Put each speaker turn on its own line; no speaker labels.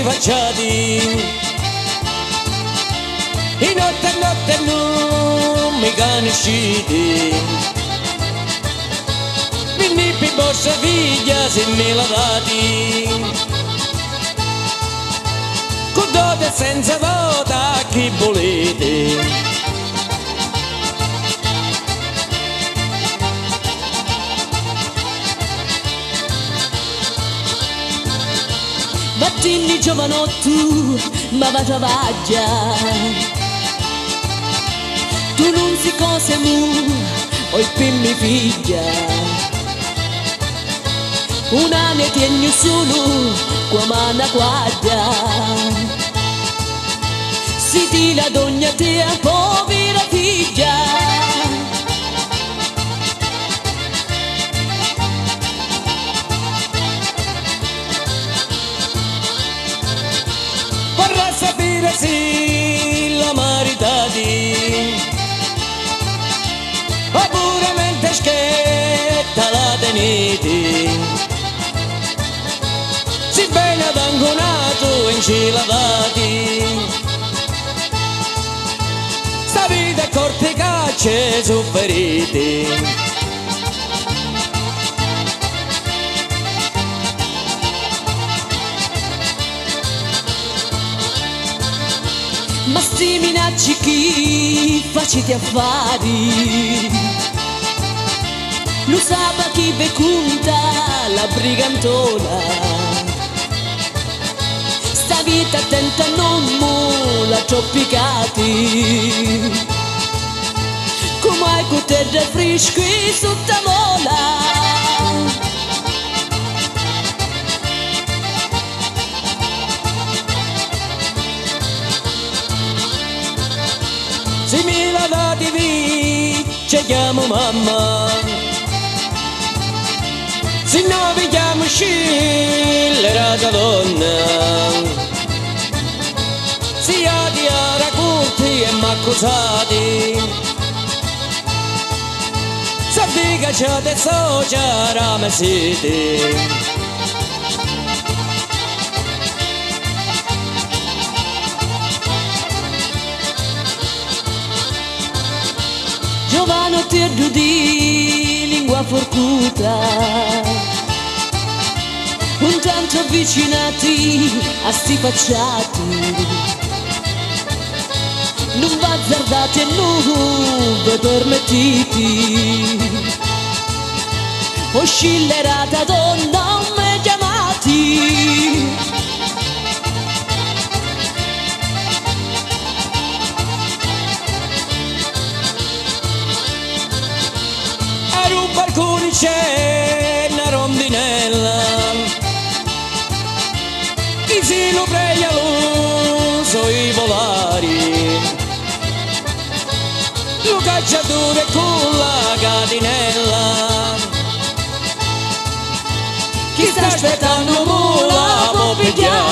facciati, in notte e notte non mi conoscete, quindi per vostra figlia se me la dati, con dote e senza vota chi volete.
Battini giovanotto, ma va travaglia. Tu non si cose mu, oi per mi figlia. Un anno tieni solo, qua mana guardia. Si di la donna tea, povera figlia.
Vorrà sapere se la maritati, oppure mente schietta la tenete, si bene ad angonato in cilavati, sta vita corte cacce sofferite.
Ma sti minacci chi facete affari, lo sa chi ve conta la brigantona, sta vita attenta non mo la troppicati, come hai potere freschi sotto mola.
Se mi la dati vi, ci chiamo mamma, se no vi chiamo scellerata donna, si adi a racconti e m'accusati, sappi che c'è adesso c'è rame siete.
Giovano terdo di lingua forcuta, un tanto avvicinati a sti facciati, non bazzardate e non vi permettiti, oscillerata donna non me chiamati.
Un balcone c'è una rondinella, chi si lo prega lo so i volari, lo cacciatore con la catinella, chi sta aspettando mo la può pigliare.